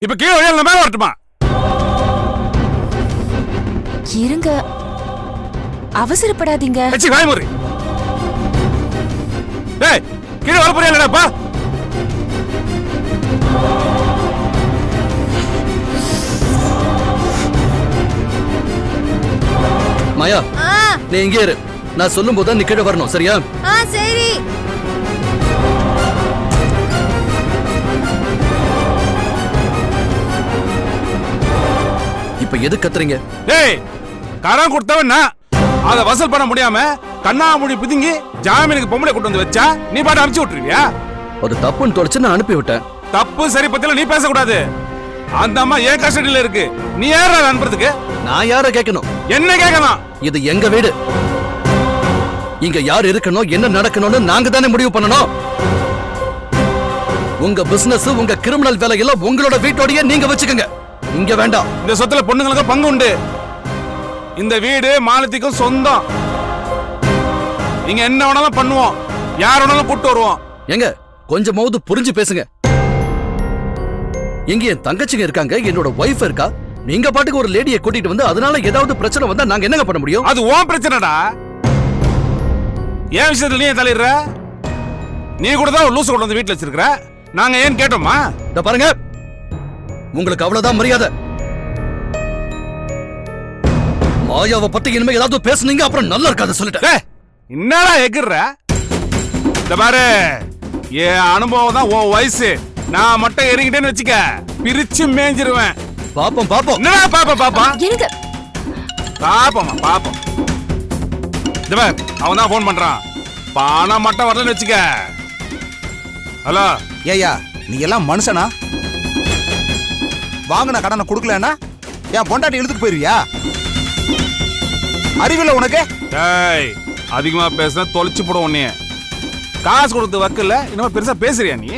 இப்ப கீழே வழியா மேல வரட்டுமா? இருங்க, அவசரப்படாதீங்க. வாய்முறை டேய், கீழே வர போறியா இல்லடாப்பா? மாயா, நீ இங்கே இரு. நான் சொல்லும் போது நீ கீழே வரணும், சரியா? சரி. இப்ப எது கத்துறீங்க? டேய், கடன் கொடுத்தவன் நான். அத வசூல் பண்ண முடியாம கண்ணாமூடி பிதுங்கி ஜாமீனுக்கு பொம்பளை கூட்டு வந்து வச்சா நீ பாட்டு அனுப்பிச்சு விட்டுருவியா? அது தப்புன்னு தொலைச்சு நான் அனுப்பி விட்டேன். தப்பு சரி பத்தில நீ பேசக்கூடாது. அந்த அம்மா ஏன் கஸ்டடியில இருக்கு, நீ யார அனுப்புறதுக்கு? நான் யார கேட்கணும்? என்ன கேட்கணும்? இது எங்க வீடு. இங்க யார் இருக்கணும், என்ன நடக்கணும்னு நாங்க தானே முடிவு பண்ணணும். உங்க பிசினஸ், உங்க கிரிமினல் வேலையெல்லாம் உங்களோட வீட்டோடயே நீங்க வச்சுக்கோங்க. இங்க வேண்டாம். இந்த சொத்துல பொண்ணுங்களுக்கு பங்கு உண்டு. இந்த வீடு மாலத்திக்கும் சொந்தம். இங்க என்ன வேணாலும் பண்ணுவோம், யார் வேணாலும் கூட்டு வருவோம். எங்க கொஞ்சமாவது புரிஞ்சு பேசுங்க. இங்க என் தங்கச்சிங்க இருக்காங்க, என்னோட வைஃப் இருக்கா. நீங்க பாட்டுக்கு ஒரு லேடியை கூட்டிட்டு வந்து அதனால ஏதாவது பிரச்சனை வந்தா நாங்க என்னங்க பண்ண முடியும்? அது உன் பிரச்சனைடா. ஏன் விஷயத்துல நீ தலையிடுற? நீ கூட தான் லூசு கொண்டு வந்து வீட்டுல வச்சிருக்கிற. நாங்க ஏன் கேட்டோமா? இத பாருங்க, உங்களுக்கு அவ்வளவுதான் மரியாதை. மாயாவை பத்தி இனிமே ஏதாவது பேசுனீங்க அப்புறம் நல்லா இருக்காது சொல்லிட்டேன். என்னடா எகுற? இந்த பாரு, என் அனுபவம் தான் உன் வயசு. நான் மட்டும் இறங்கிட்டேன்னு வச்சுக்க, பிரிச்சு மேஞ்சிருவேன். பாப்போம் பாப்போம். என்னடா பாப்போம் பாப்போம்? இருங்க. பாப்போமா பாப்போம். இந்த பாரு, அவன் தான் போன் பண்றான். பணம் மட்டும் வரலன்னு வச்சுக்க. ஹலோ. ஏய்யா, நீ எல்லாம் மனுஷனா? வாங்கின கடனை கொடுக்கலன்னா என் பொண்டாட்டி இழுத்துட்டு போயிருவியா? அறிவில்லை உனக்கு? டேய், அதிகமா பேசுனா தொலைச்சு போடும் உன்னைய. காசு கொடுத்து வக்கல, இன்னும் பெருசா பேசுறியா நீ?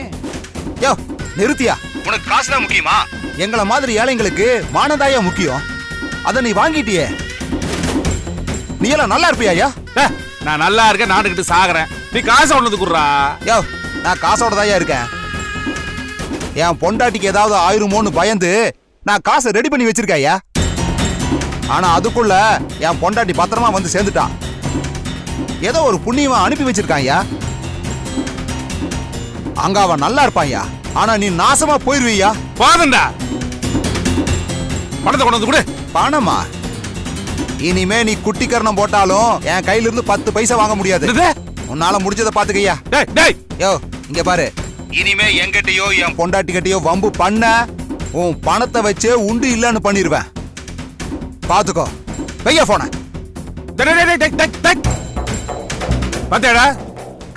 யோ, நிறுத்தியா? உனக்கு காசு தான் முக்கியமா? எங்களை மாதிரி ஏழைங்களுக்கு மானதாயா முக்கியம். அத நீ வாங்கிட்டியே. நீ எல்லாம் நல்லா இருப்பியா? நான் நல்லா இருக்கேன், நாட்டுக்கிட்டு சாகுறேன். நீ காசை ஒண்ணு குடுறா. யோ, நான் காசோட தாயா இருக்கேன். என் பொண்டாட்டிக்கு ஏதாவது ஆயிருமோன்னு பயந்து நான் காசை ரெடி பண்ணி வச்சிருக்கையா. ஆனா அதுக்குள்ள என் பொண்டாட்டி பத்திரமா வந்து சேர்ந்துட்டான். ஏதோ ஒரு புண்ணியமா அனுப்பி வச்சிருக்காயா. அங்க அவன் நல்லா இருப்பாயா, ஆனா நீ நாசமா போயிருவியா. பாதண்டா, பணத்தை கொண்டு வந்து கொடு. பணமா? இனிமே நீ குட்டிக்கரணம் போட்டாலும் என் கையில இருந்து 10 பைசா வாங்க முடியாது. உன்னால முடிஞ்சதை பாத்துக்கையா. யோ, இங்க பாரு, இனிமே என்கிட்டயோ என் பொண்டாட்டி கிட்டயோ வம்பு பண்ண உன் பணத்தை வச்சே உண்டு இல்லன்னு பண்ணிருவேன். பாத்துக்கோ. வையா போன. பாத்தியாடா,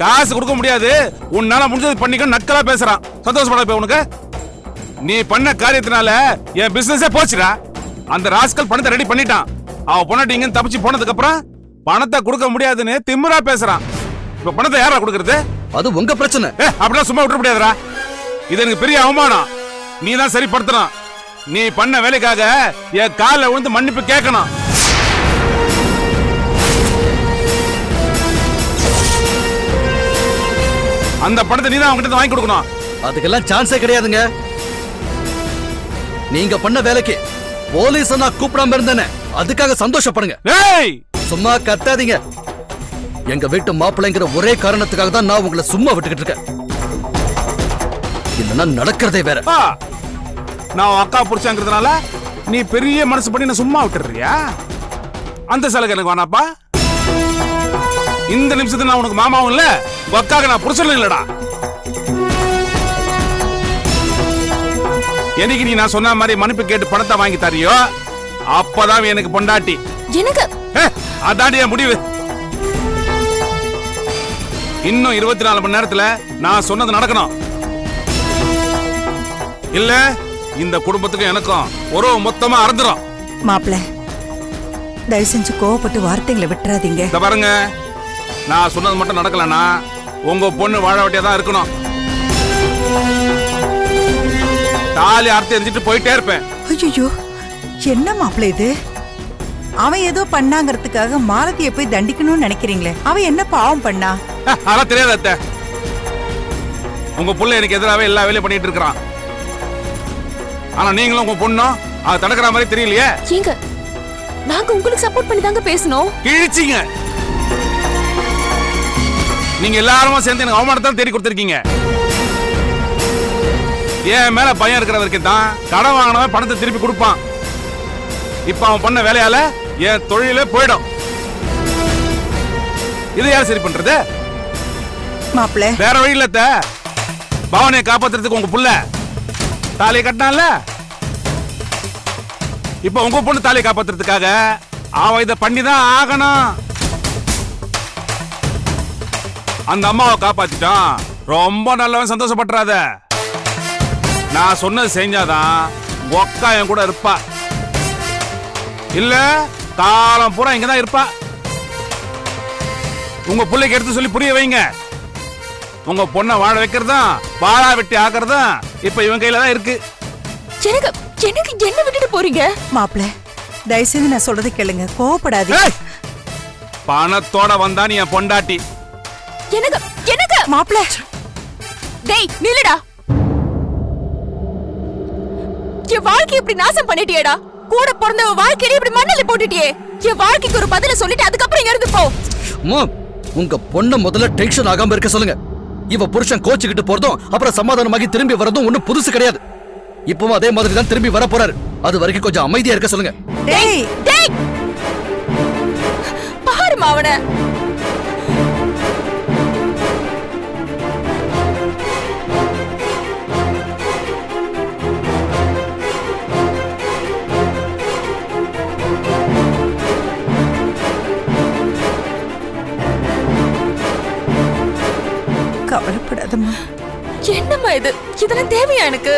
காசு கொடுக்க முடியாது, உன்னால முடிஞ்சது பண்ணிக்க. நக்கலா பேசுறான். சந்தோஷப்பட போய் உனக்கு. நீ பண்ண காரியத்தினால என் பிசினஸே போச்சுடா. அந்த ராஸ்கல் பணத்தை ரெடி பண்ணிட்டான். அவ பொண்ணாட்டி இங்க தப்பிச்சு போனதுக்கு அப்புறம் பணத்தை கொடுக்க முடியாதுன்னு திமிரா பேசுறான். இப்ப பணத்தை யாரா கொடுக்கறது? அது உங்க பிரச்சனை. அப்படிலாம் சும்மா விட்டுற முடியாதுடா. இது எனக்கு பெரிய அவமானம். நீ தான் சரிப்படுத்தணும். நீ பண்ண வேலைக்காக என் காலில் விழுந்து மன்னிப்பு கேட்கணும். அந்த பணத்தை நீ தான் அவங்ககிட்ட வாங்கி கொடுக்கணும். அதுக்கெல்லாம் சான்ஸே கிடையாதுங்க. நீங்க பண்ண வேலைக்கு போலீஸ் நான் கூப்பிடாம இருந்தேனே, அதுக்காக சந்தோஷப்படுங்க. சும்மா கத்தாதீங்க. எங்க வீட்டு மாப்பிள்ளைங்கிற ஒரே காரணத்துக்காக தான் நான் உங்களை சும்மா விட்டுக்கிட்டு இருக்கேன். இல்லைன்னா நடக்கிறதே வேற. நான் அக்கா புடிச்சாங்கிறதுனால நீ பெரிய மனசு பண்ணி நான் சும்மா விட்டுறியா? அந்த சலுகை எனக்கு வேணாப்பா. இந்த நிமிஷத்துல நான் உனக்கு மாமாவும் இல்ல, அக்காக்கு நான் புருஷனும் இல்லடா. என்னைக்கு நீ நான் சொன்ன மாதிரி மன்னிப்பு கேட்டு பணத்தை வாங்கி தரியோ அப்பதான் எனக்கு பொண்டாட்டி. அதாண்டி என் முடிவு. இன்னும் 24 மணி நேரத்துல நான் சொன்னது நடக்கணும். இல்ல இந்த குடும்பத்துக்கும் எனக்கும் உறவு மொத்தமா அறந்துரும். மாப்பிள்ள, தயவு செஞ்சு கோவப்பட்டு வார்த்தைகளை விட்டுறாதீங்க. பாருங்க, நான் சொன்னது மட்டும் நடக்கலன்னா உங்க பொண்ணு வாழ வேண்டியதான் இருக்கணும். தாலி அறுத்து எரிஞ்சிட்டு போயிட்டே இருப்பேன். ஐயோ, என்ன மாப்பிள்ள இது? அவன் ஏதோ பண்ணாங்கிறதுக்காக மாலதியை போய் தண்டிக்கணும்னு நினைக்கிறீங்களே? அவன் என்ன பாவம் பண்ணா? அதெல்லாம் தெரியாத அத்தை. உங்க புள்ள எனக்கு எதிராகவே எல்லா வேலையும் பண்ணிட்டு இருக்கான். ஆனா நீங்களும் உங்க பொண்ணும் அதை தடுக்கிற மாதிரி தெரியலையே. ஏங்க நாங்க உங்களுக்கு சப்போர்ட் பண்ணி தாங்க பேசணும். கிழிச்சிங்க. நீங்க எல்லாரும் சேர்ந்து எனக்கு அவமானத்தை தேடி கொடுத்திருக்கீங்க. என் மேல பயம் இருக்கிற வரைக்கும் தான் கடன் வாங்கினவன் பணத்தை திருப்பி கொடுப்பான். இப்ப அவன் பண்ண வேலையால என் தொழிலே போயிடும். இதை யார் சரி பண்றது? மாப்பிள்ள வேற வழி இல்ல. பவனையை காப்பாத்துறதுக்கு உங்க புள்ள தாலியை கட்டினான்ல, இப்ப உங்க பொண்ணு தாலியை காப்பாத்துறதுக்காக அவன் இதை பண்ணிதான் ஆகணும். அந்த அம்மாவை காப்பாத்திட்டான், ரொம்ப நல்லவன், சந்தோஷப்பட்டுறாத. நான் சொன்னது செஞ்சாதான் ஒக்கா என் கூட இருப்பா, இல்ல காலம் பூரா இங்கதான் இருப்பா. உங்க பிள்ளைக்கு எடுத்து சொல்லி புரிய வைங்க. உங்க பொண்ணை வாழ வைக்கிறதா வாழா வெட்டி ஆக்குறதா இப்ப இவன் கையில தான் இருக்கு. எனக்கு என்ன விட்டுட்டு போறீங்க? மாப்பிள்ள தயவு செய்து நான் சொல்றது கேளுங்க, கோவப்படாதீங்க. பணத்தோட வந்தா நீ என் பொண்டாட்டி. எனக்கு மாப்பிள்ள டேய் நில்லுடா. என் வாழ்க்கை இப்படி நாசம் பண்ணிட்டியேடா. கூட பிறந்தவ வாழ்க்கையில இப்படி மண்ணல போட்டுட்டியே. என் வாழ்க்கைக்கு ஒரு பதில சொல்லிட்டு அதுக்கப்புறம் இருந்து போ. உங்க பொண்ணு முதல்ல டென்ஷன் ஆகாம இருக்க சொல்லுங்க. இவ புருஷன் கோச்சுக்கிட்டு போறதும் அப்புறம் சமாதானமாகி திரும்பி வரதும் ஒண்ணும் புதுசு கிடையாது. இப்பவும் அதே மாதிரி தான் திரும்பி வர போறாரு. அது வரைக்கும் கொஞ்சம் அமைதியா இருக்க சொல்லுங்க. டேய் டேய் பாரு மாவன. கவலைப்படாதம்மா. என்னம்மா இது? இதெல்லாம் தேவையா எனக்கு?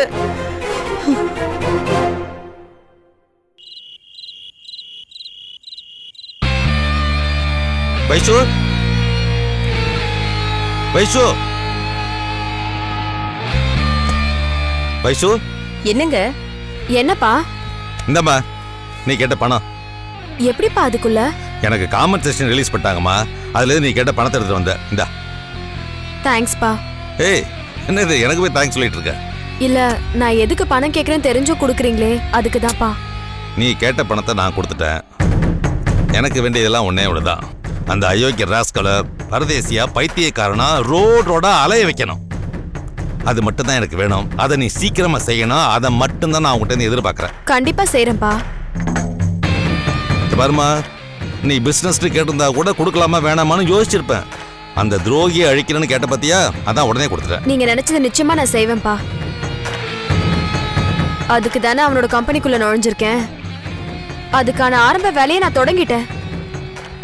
வைஷு, வைஷு, வைஷு. என்னங்க? என்னப்பா? இந்தம்மா நீ கேட்ட பணம். எப்படிப்பா அதுக்குள்ள? எனக்கு காம்பன்சேஷன் ரிலீஸ் பண்ணிட்டாங்கம்மா, அதுல நீ கேட்ட பணத்தை எடுத்து வந்த. இந்தா. தேங்க்ஸ்பா. ஏய் என்னது எனக்கு போய் தேங்க்ஸ் சொல்லிட்டு இருக்க? இல்ல நான் எதுக்கு பணம் கேக்குறேன்னு தெரிஞ்சும் கொடுக்குறீங்களே அதுக்கு தான்ப்பா. நீ கேட்ட பணத்தை நான் கொடுத்துட்டேன். எனக்கு வேண்டியதெல்லாம் ஒன்னே ஒண்ணுதான். அந்த அயோக்கிய ராஸ்கலை பரதேசியா பைத்தியக்காரனா ரோடா அலைய வைக்கணும். அது மட்டும் தான் எனக்கு வேணும். அதை நீ சீக்கிரமா செய்யணும். அதை மட்டும் தான் நான் உங்ககிட்ட எதிர்பார்க்கறேன். கண்டிப்பா செய்யறேன்ப்பா. பாருமா, நீ பிசினஸ் கேட்டிருந்தா கூட கொடுக்கலாமா வேணாமான்னு யோசிச்சிருப்பேன். அந்த துரோகியை அழிக்கணும்னு கேட்ட பத்தியா, அதான் உடனே கொடுத்துட்டேன். நீங்க நினைச்சது நிச்சயமா நான் செய்வேன்ப்பா. அதுக்கு தானே அவனோட கம்பெனிக்குள்ள நுழைஞ்சிருக்கேன். அதுக்கான ஆரம்ப வேலையை நான் தொடங்கிட்டேன்.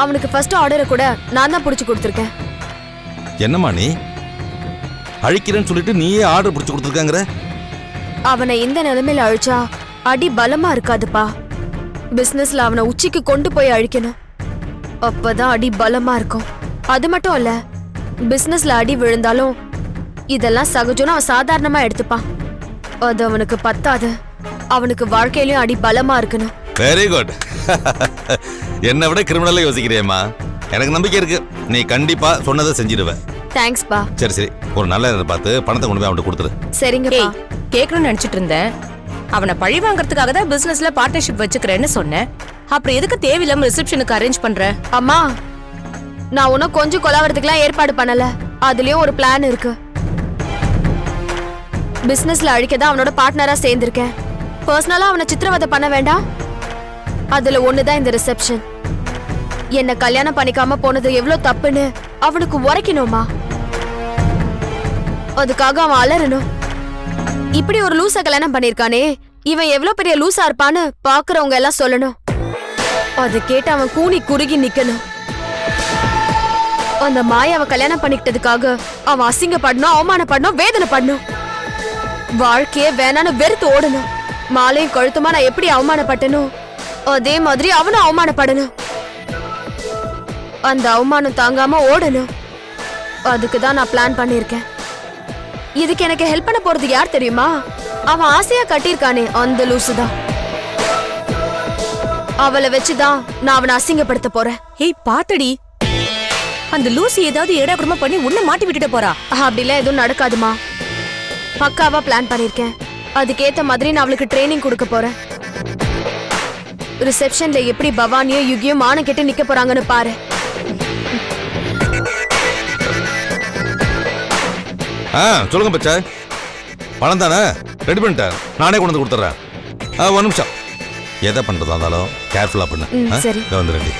அவனுக்கு ஃபர்ஸ்ட் ஆர்டரை கூட நான் தான் புடிச்சு கொடுத்துருக்கேன். என்னம்மா நீ அழிக்கிறேன்னு சொல்லிட்டு நீயே ஆர்டர் பிடிச்சு கொடுத்துருக்காங்கற? அவனை இந்த நிலைமையில அழிச்சா அடி பலமா இருக்காதுப்பா. பிசினஸ்ல அவனை உச்சிக்கு கொண்டு போய் அழிக்கணும். அப்பதான் அடி பலமா இருக்கும். அது மட்டும் இல்ல, பிசினஸ்ல அடி விழுந்தாலும் இதெல்லாம் சகஜம்னு அவன் சாதாரணமா எடுத்துப்பான். அது அவனுக்கு பத்தாது. அவனுக்கு வாழ்க்கையிலயும் அடி பலமா இருக்கணும். Very good. என்னை விட கிரிமினலா யோசிக்கிறியம்மா. எனக்கு நம்பிக்கை இருக்கு, நீ கண்டிப்பா சொன்னதை செஞ்சிடுவ. தேங்க்ஸ்பா. சரி சரி, ஒரு நல்ல நேரம் பார்த்து பணத்தை கொண்டு போய் அவன்கிட்ட கொடுத்துரு. சரிங்கப்பா. கேட்கணும்னு நினைச்சிட்டு இருந்தேன். அவனை பழி வாங்கறதுக்காக தான் பிசினஸ்ல பார்ட்னர்ஷிப் வச்சுக்கிறேன்னு சொன்னேன். அப்புறம் எதுக்கு தேவையில்லாம ரிசப்ஷனுக்கு அரேஞ்ச் பண்ற? அம்மா, நான் உன்ன கொஞ்சம் கொலாவறதுக்குலாம் ஏற்பாடு பண்ணல. அதுலயும் ஒரு பிளான் இருக்கு. பிசினஸ்ல அழிக்கதான் அவனோட பார்ட்னரா சேர்ந்திருக்கேன். பர்சனலா அவனை சித்திரவதை பண்ண வேண்டாம். அதுல ஒண்ணுதான் இந்த ரிசப்ஷன். என்ன கல்யாணம் பண்ணிக்காம போனது எவ்வளவு தப்புன்னு அவனுக்கு உரைக்கணுமா? அதுக்காக அவன் அலறணும். இப்படி ஒரு லூசா கல்யாணம் பண்ணிருக்கானே, இவன் எவ்வளவு பெரிய லூசா இருப்பான்னு பாக்குறவங்க எல்லாம் சொல்லணும். அது கேட்டு அவன் கூனி குறுகி நிக்கணும். அந்த மாய அவன் கல்யாணம் பண்ணிக்கிட்டதுக்காக அவன் அசிங்கப்படணும், அவமானப்படணும், வேதனைப்படணும். வாழ்க்கையே வேணான்னு வெறுத்து ஓடணும். மாலையும் கழுத்துமா நான் எப்படி அவமானப்பட்டனும் அதே மாதிரி அவனும் அவமானப்படணும். அந்த அவமானம் தாங்காம ஓடணும். அதுக்கு தான் நான் பிளான் பண்ணிருக்கேன். இதுக்கு எனக்கு ஹெல்ப் பண்ண போறது யார் தெரியுமா? அவன் ஆசையா கட்டியிருக்கானே அந்த லூசு தான். அவளை வச்சுதான் நான் அவனை அசிங்கப்படுத்த போறேன். ஏய் பாத்தடி, அந்த லூசி ஏதாவது ஏடாகுடமா பண்ணி உன்னை மாட்டி விட்டுட்டு போறா. அப்படிலாம் எதுவும் நடக்காதுமா. பக்காவா பிளான் பண்ணிருக்கேன். அதுக்கேத்த மாதிரி நான் அவளுக்கு ட்ரைனிங் கொடுக்க போறேன். ரிசப்ஷன்ல எப்படி பவானியும் யுகியும் மான கெட்டு நிக்க போறாங்கன்னு பாரு. சொல்லுங்க பச்சா, பணம் தானே ரெடி பண்ணிட்டேன், நானே கொண்டு வந்து கொடுத்துட்றேன். ஒரு நிமிஷம், எதை பண்றதா இருந்தாலும் கேர்ஃபுல்லா பண்ணு. சரி. வந்துடுறேன்.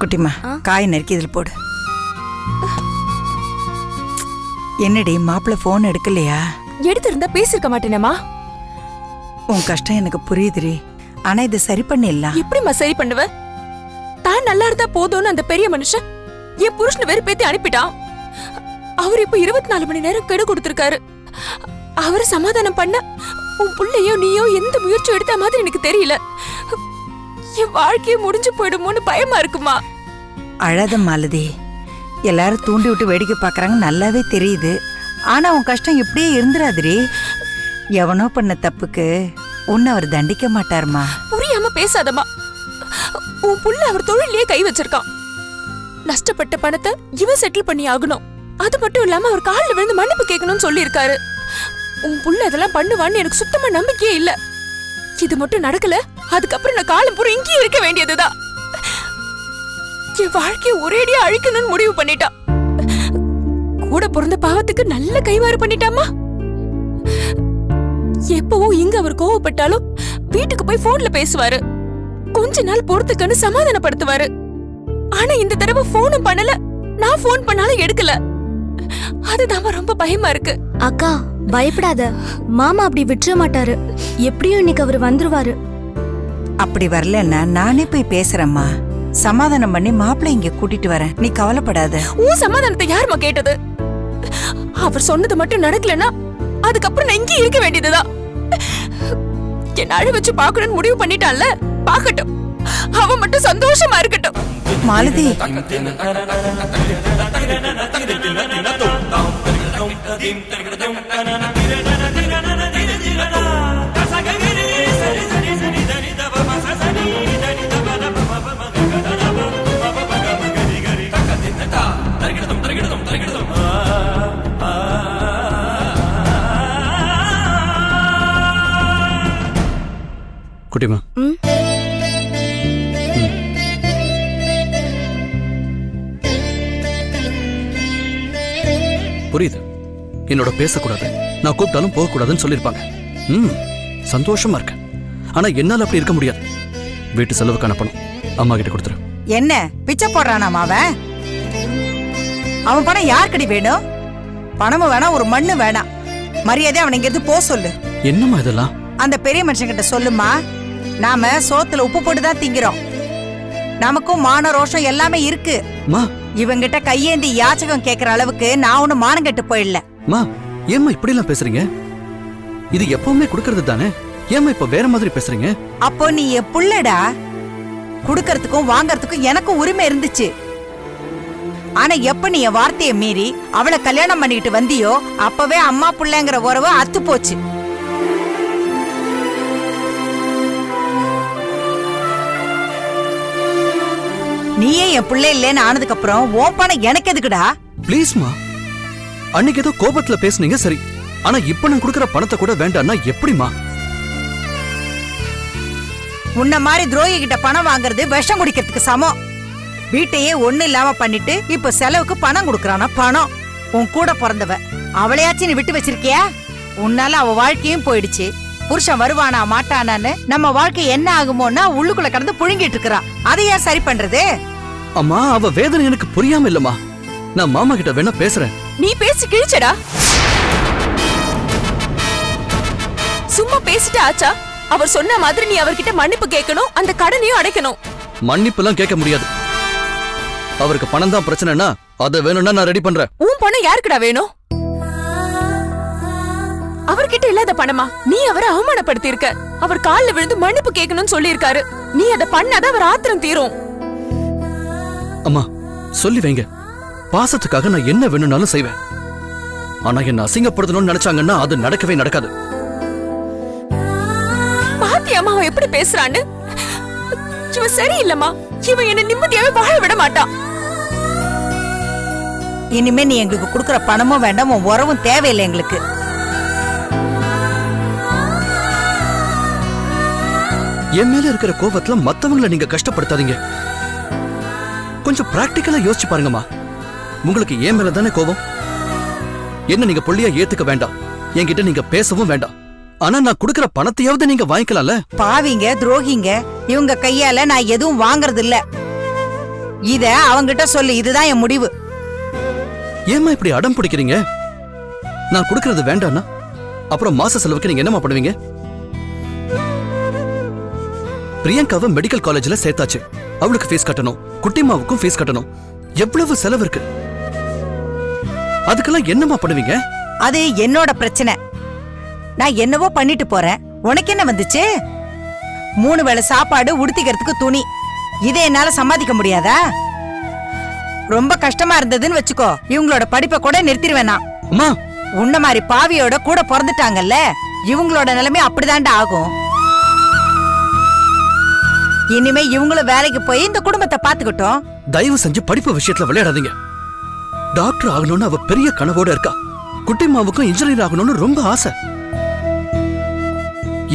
குட்டிமா, காய் நறுக்கி இதில் போடு. என்னடி மாப்பிள்ள போன் எடுக்கலையா? எடுத்திருந்தா பேசிருக்க மாட்டேனேமா. உன் கஷ்டம் எனக்கு புரியுதுரி, ஆனா இதை சரி பண்ணிடலாம். எப்படிமா சரி பண்ணுவ? தான் நல்லா இருந்தா போதும்னு அந்த பெரிய மனுஷன் என் புருஷனை வெறுப்பேத்தி அனுப்பிட்டான். அவர் இப்ப 24 மணி நேரம் கெடு கொடுத்திருக்காரு. அவரை சமாதானம் பண்ண உன் புள்ளையோ நீயோ எந்த முயற்சி எடுத்த மாதிரி எனக்கு தெரியல. என் வாழ்க்கையை முடிஞ்சு போயிடுமோன்னு பயமா இருக்குமா. அழாத மாலதி, எல்லாரும் தூண்டி விட்டு வேடிக்கை பாக்குறாங்க, நல்லாவே தெரியுது. ஆனா உன் கஷ்டம் இப்படியே இருந்துராதுரி. எவனோ பண்ண தப்புக்கு உன்னை அவர் தண்டிக்க மாட்டாருமா. புரியாம பேசாதம்மா. உன் புள்ள அவர் தொழிலே கை வச்சிருக்கான். நஷ்டப்பட்ட பணத்தை இவன் செட்டில் பண்ணி ஆகணும். அது மட்டும் இல்லாம அவர் காலில் விழுந்து மன்னிப்பு கேட்கணும்னு சொல்லி இருக்காரு. உன் புள்ள அதெல்லாம் பண்ணுவான்னு எனக்கு சுத்தமா நம்பிக்கையே இல்ல. இது மட்டும் நடக்கல, அதுக்கப்புறம் நான் காலம் பூரா இங்கேயே இருக்க வேண்டியதுதான். என் வாழ்க்கைய ஒரேடியா அழிக்கணும்னு முடிவு பண்ணிட்டான். கூட பிறந்த பாவத்துக்கு நல்ல கைவாறு பண்ணிட்டாமா. எப்பவும் இங்க அவர் கோவப்பட்டாலும் வீட்டுக்கு போய் போன்ல பேசுவாரு. கொஞ்ச நாள் பொறுத்துக்கன்னு சமாதானப்படுத்துவாரு. ஆனா இந்த தடவை போனும் பண்ணல, நான் போன் பண்ணாலும் எடுக்கல. அதுதான் ரொம்ப பயமா இருக்கு. அக்கா பயப்படாத, மாமா அப்படி விட்டுற மாட்டாரு. எப்படியும் இன்னைக்கு அவர் வந்துருவாரு. அப்படி வரலன்னா நானே போய் பேசுறேம்மா. சமாதானம் பண்ணி மாப்பிள்ளை இங்க கூட்டிட்டு வரேன், நீ கவலைப்படாத. உன் சமாதானத்தை யாருமா கேட்டது? அவர் சொன்னது மட்டும் நடக்கலன்னா அதுக்கப்புறம் நான் இங்கே இருக்க வேண்டியதுதான். என்ன அழ வச்சு பாக்கணும்னு முடிவு பண்ணிட்டான்ல, பாக்கட்டும். அவன் மட்டும் சந்தோஷமா இருக்கட்டும். மாலதி, குட்டிமா, புரியுது. என்னோட பேசக்கூடாது, நான் கூப்பிட்டாலும் போகக்கூடாதுன்னு சொல்லியிருப்பாங்க. சந்தோஷமா இருக்கேன். ஆனா என்னால அப்படி இருக்க முடியாது. வீட்டு செலவுக்கான பணம் அம்மா கிட்ட கொடுத்துரு. என்ன பிச்சை போடுறானாமா அவன்? அவன் பணம் யாருக்கடி வேணும்? பணமும் வேணாம், ஒரு மண்ணு வேணாம். மரியாதை அவனை இங்க இருந்து போ சொல்லு. என்னம்மா இதெல்லாம்? அந்த பெரிய மனுஷன் கிட்ட சொல்லுமா, நாம சோத்துல உப்பு போட்டுதான் திங்கிறோம். நமக்கும் மான ரோஷம் எல்லாமே இருக்கு. இவங்கிட்ட கையேந்தி யாச்சகம் கேக்குற அளவுக்கு நான் ஒண்ணு மானம் கெட்டு போயிடல. ஏம்மா இப்படி எல்லாம் பேசுறீங்க? இது எப்பவுமே குடுக்கறது தானே, ஏம்மா இப்ப வேற மாதிரி பேசுறீங்க? அப்போ நீ என் புள்ளடா. குடுக்கறதுக்கும் வாங்கறதுக்கும் எனக்கும் உரிமை இருந்துச்சு. ஆனா எப்ப நீ என் வார்த்தையை மீறி அவளை கல்யாணம் பண்ணிட்டு வந்தியோ, அப்பவே அம்மா புள்ளங்கிற உறவு அத்து போச்சு. நீயே என் பிள்ளை இல்லேன்னு ஆனதுக்கு அப்புறம் உன் பணம் எனக்கு எதுக்குடா? ப்ளீஸ்மா, அன்னைக்கு ஏதோ கோபத்துல பேசுனீங்க சரி, ஆனா இப்ப நான் குடுக்கற பணத்தை கூட வேண்டாம்னா எப்படிமா? உன்ன மாதிரி துரோகி கிட்ட பணம் வாங்குறது விஷம் குடிக்கிறதுக்கு சமம். வீட்டையே ஒண்ணு இல்லாம பண்ணிட்டு இப்ப செலவுக்கு பணம் கொடுக்கறானா? பணம் உன் கூட பிறந்தவ, அவளையாச்சும் நீ விட்டு வச்சிருக்கியா? உன்னால அவ வாழ்க்கையும் போயிடுச்சு. புருஷன் வருவானா மாட்டானான்னு நம்ம வாழ்க்கை என்ன ஆகுமோன்னா உள்ளுக்குள்ள கடந்து புழுங்கிட்டு இருக்கா. அதை யார் சரி பண்றது? அம்மா, அவ வேதனை எனக்கு புரியாம இல்லம்மா. நான் மாமா கிட்ட வேணா பேசுறேன். நீ பேசி கிழிச்சடா. சும்மா பேசிட்டு ஆச்சா? அவர் சொன்ன மாதிரி நீ அவர்கிட்ட மன்னிப்பு கேட்கணும், அந்த கடனையும் அடைக்கணும். மன்னிப்பு எல்லாம் கேட்க முடியாது. அவருக்கு பணம் தான் பிரச்சனைனா அதை வேணும்னா நான் ரெடி பண்றேன். உன் பணம் யாருக்குடா வேணும்? அவர்கிட்ட இல்லாத பணமா? நீ அவரை அவமானப்படுத்தி இருக்க. அவர் கால்ல விழுந்து மன்னிப்பு கேட்கணும்னு சொல்லி இருக்காரு. நீ அதை பண்ணாதான் அவர் ஆத்திரம் தீரும். அம்மா சொல்லி வைங்க, பாசத்துக்காக நான் என்ன வேணும்னாலும் செய்வேன். ஆனா என்ன அசிங்கப்படுத்தணும்னு நினைச்சாங்கன்னா அது நடக்கவே நடக்காது. பாத்தியாமா அவன் எப்படி பேசுறான்னு? இவன் சரியில்லம்மா. இவன் என்ன நிம்மதியாவே வாழ விட மாட்டான். இனிமே நீ எங்களுக்கு கொடுக்கற பணமும் வேண்டாம், உன் உறவும் தேவையில்லை எங்களுக்கு. என் மேல இருக்கிற கோபத்துல மத்தவங்களை நீங்க கஷ்டப்படுத்தாதீங்க. கொஞ்சம் பிராக்டிக்கலா யோசிச்சு பாருங்கம்மா. உங்களுக்கு ஏன் மேல தானே கோபம்? என்ன நீங்க புள்ளியா ஏத்துக்க வேண்டாம், என்கிட்ட நீங்க பேசவும் வேண்டாம். ஆனா நான் கொடுக்கற பணத்தையாவது நீங்க வாங்கிக்கலாம்ல. பாவிங்க, துரோகிங்க, இவங்க கையால நான் எதுவும் வாங்கறது இல்ல. இத அவங்கிட்ட சொல்லு, இதுதான் என் முடிவு. ஏமா இப்படி அடம் பிடிக்கிறீங்க? நான் கொடுக்கறது வேண்டாம்னா அப்புறம் மாச செலவுக்கு நீங்க என்னமா பண்ணுவீங்க? பிரியங்காவை மெடிக்கல் காலேஜ்ல சேர்த்தாச்சு. அவளுக்கு ஃபீஸ் கட்டணும், குட்டிமாவுக்கும் ஃபீஸ் கட்டணும். எவ்வளவு செலவு இருக்கு. அதுக்கெல்லாம் என்னமா பண்ணுவீங்க? அது என்னோட பிரச்சனை. நான் என்னவோ பண்ணிட்டு போறேன். உனக்கு என்ன வந்துச்சு? 3 வேளை சாப்பாடு, உடுத்திக்கிறதுக்கு துணி. இதை என்னால சமாளிக்க முடியாதா? ரொம்ப கஷ்டமா இருந்ததுன்னு வச்சுக்கோ, இவங்களோட படிப்பை கூட நிறுத்திடுவேன் நான். அம்மா, உன்ன மாதிரி பாவியோட கூட பிறந்துட்டாங்கல்ல, இவங்களோட நிலைமை அப்படிதான்டா ஆகும். இனிமே இவங்களும் வேலைக்கு போய் இந்த குடும்பத்தை பாத்துக்கிட்டோம். தயவு செஞ்சு படிப்பு விஷயத்துல விளையாடாதீங்க. டாக்டர் ஆகணும்னு அவ பெரிய கனவோட இருக்கா. குட்டிமாவுக்கும் இன்ஜினியர் ஆகணும்னு ரொம்ப ஆசை.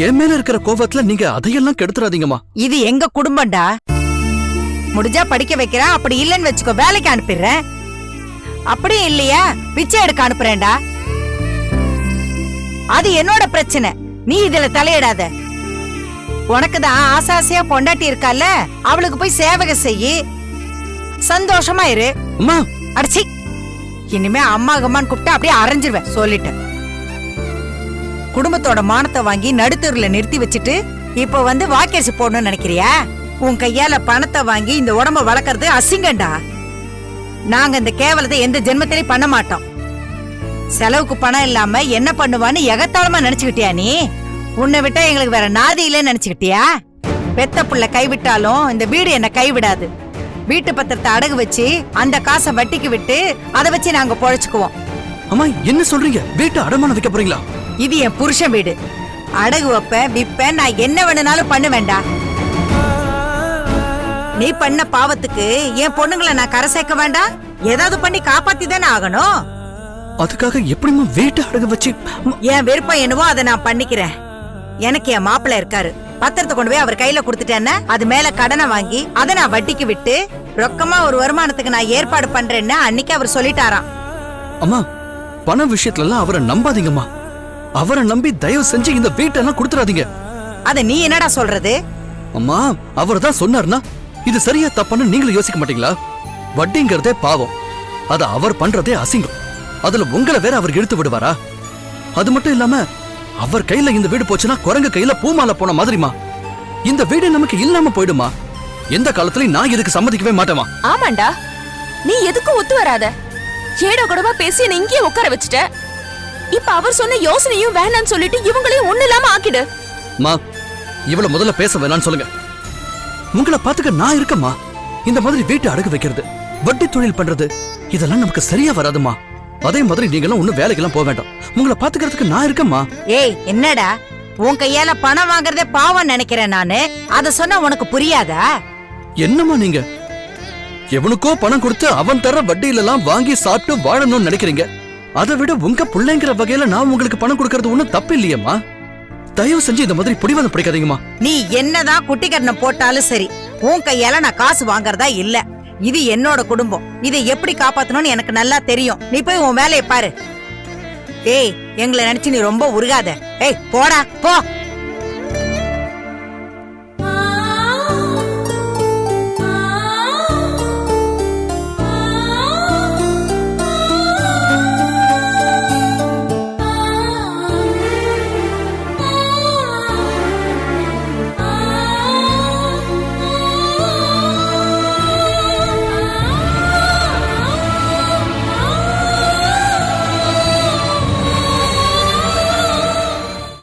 என் மேல இருக்கிற கோபத்துல நீங்க அதையெல்லாம் கெடுத்துறாதீங்கம்மா. இது எங்க குடும்பம்டா. முடிஞ்சா படிக்க வைக்கிறேன், அப்படி இல்லைன்னு வச்சுக்கோ வேலைக்கு அனுப்பிடுறேன். அப்படியே இல்லையா பிச்சை எடுக்க அனுப்புறேன்டா. அது என்னோட பிரச்சனை, நீ இதுல தலையிடாத. உனக்கு தான் ஆசாசியா பொண்டாட்டி இருக்கால, அவளுக்கு போய் சேவக செய்யி, சந்தோஷமா இரு. அம்மா, அடிச்சி, இனிமே அம்மா கம்மான்னு கூப்பிட்டு அப்படியே அரைஞ்சிருவேன் சொல்லிட்டேன். குடும்பத்தோட மானத்தை வாங்கி நடுத்தூர்ல நிறுத்தி வச்சுட்டு இப்ப வந்து வாக்கரிசி போடணும்னு நினைக்கிறியா? உன் கையால பணத்தை வாங்கி இந்த உடம்ப வளர்க்கறது அசிங்கண்டா. நாங்க இந்த கேவலத்தை எந்த ஜென்மத்திலையும் பண்ண மாட்டோம். செலவுக்கு பணம் இல்லாம என்ன பண்ணுவான்னு எகத்தாளமா நினைச்சுக்கிட்டியா நீ? உன்னை விட்டா எங்களுக்கு வேற நாதி இல்லைன்னு நினைச்சுக்கிட்டியா? பெத்த புள்ள கைவிட்டாலும் இந்த வீடு என்ன கைவிடாது. வீட்டு பத்திரத்தை அடகு வச்சு அந்த காசை வட்டிக்கு விட்டு அதை வச்சு நாங்க பொழைச்சுக்குவோம். அம்மா என்ன சொல்றீங்க? வீட்டை அடமானம் வைக்க போறீங்களா? இது என் புருஷன் வீடு. அடகு வைப்பேன், விப்பேன், நான் என்ன வேணும்னாலும் பண்ண வேண்டாம். நீ பண்ண பாவத்துக்கு என் பொண்ணுங்களை நான் கரை சேர்க்க வேண்டாம்? ஏதாவது பண்ணி காப்பாத்தி தானே ஆகணும். அதுக்காக எப்படிமா வீட்டை அடகு வச்சு? என் விருப்பம் என்னவோ அதை நான் பண்ணிக்கிறேன். எனக்கு என் மாப்பிள்ள இருக்காரு. பத்திரத்தை கொண்டு போய் அவர் கையில கொடுத்துட்டேன்னா அது மேல கடனை வாங்கி அதை நான் வட்டிக்கு விட்டு ரொக்கமா ஒரு வருமானத்துக்கு நான் ஏற்பாடு பண்றேன்னு அன்னைக்கு அவர் சொல்லிட்டாராம். அம்மா, பண விஷயத்துல எல்லாம் அவரை நம்பாதீங்கம்மா. அவரை நம்பி தயவு செஞ்சு இந்த வீட்டெல்லாம் கொடுத்துறாதீங்க. அத நீ என்னடா சொல்றது? அம்மா, அவர் தான் சொன்னார்னா இது சரியா தப்பான்னு நீங்களும் யோசிக்க மாட்டீங்களா? வட்டிங்கிறதே பாவம், அத அவர் பண்றதே அசிங்கம். அதுல உங்களை வேற அவர் இழுத்து விடுவாரா? அது மட்டும் இல்லாம அவர் கையில இந்த வீடு போச்சுன்னா குரங்கு கையில பூமாலை போன மாதிரிமா. இந்த வீடு நமக்கு இல்லாம போயிடுமா. எந்த காலத்துலயும் நான் இதுக்கு சம்மதிக்கவே மாட்டேமா. ஆமாண்டா, நீ எதுக்கும் ஒத்து வராத. ஏடோ கூடமா பேசி என்ன இங்கேயே உட்கார வச்சுட்ட. இப்ப அவர் சொன்ன யோசனையும் வேணான்னு சொல்லிட்டு இவங்களையும் ஒண்ணு இல்லாம ஆக்கிடு. மா, இவ்வளவு முதல்ல பேச வேணான்னு சொல்லுங்க. உங்களை பாத்துக்க நான் இருக்கம்மா. இந்த மாதிரி வீட்டை அடகு வைக்கிறது, வட்டி தொழில் பண்றது, இதெல்லாம் நமக்கு சரியா வராதுமா. அதே மாதிரி நீங்களும் ஒன்னும் வேலைக்கெல்லாம் போக வேண்டாம். உங்களை பாத்துக்கிறதுக்கு நான் இருக்கம்மா. ஏய், என்னடா உன் கையால பணம் வாங்குறதே பாவம் நினைக்கிறேன் நானு. அத சொன்னா உனக்கு புரியாதா? என்னம்மா நீங்க எவனுக்கோ பணம் கொடுத்து அவன் தர வட்டியில எல்லாம் வாங்கி சாப்பிட்டு வாழணும்னு நினைக்கிறீங்க. அதை விட உங்க பிள்ளைங்கிற வகையில நான் உங்களுக்கு பணம் கொடுக்கறது ஒண்ணும் தப்பு இல்லையம்மா. தயவு செஞ்சு இந்த மாதிரி பிடிவாதம் பிடிக்காதீங்கம்மா. நீ என்னதான் குட்டிக்கரணம் போட்டாலும் சரி, உன் கையால நான் காசு வாங்குறதா இல்ல. இது என்னோட குடும்பம். இதை எப்படி காப்பாத்தணும்னு எனக்கு நல்லா தெரியும். நீ போய் உன் வேலையை பாரு. ஏய், எங்களை நினைச்சு நீ ரொம்ப உருகாத. ஏய், போடா போ.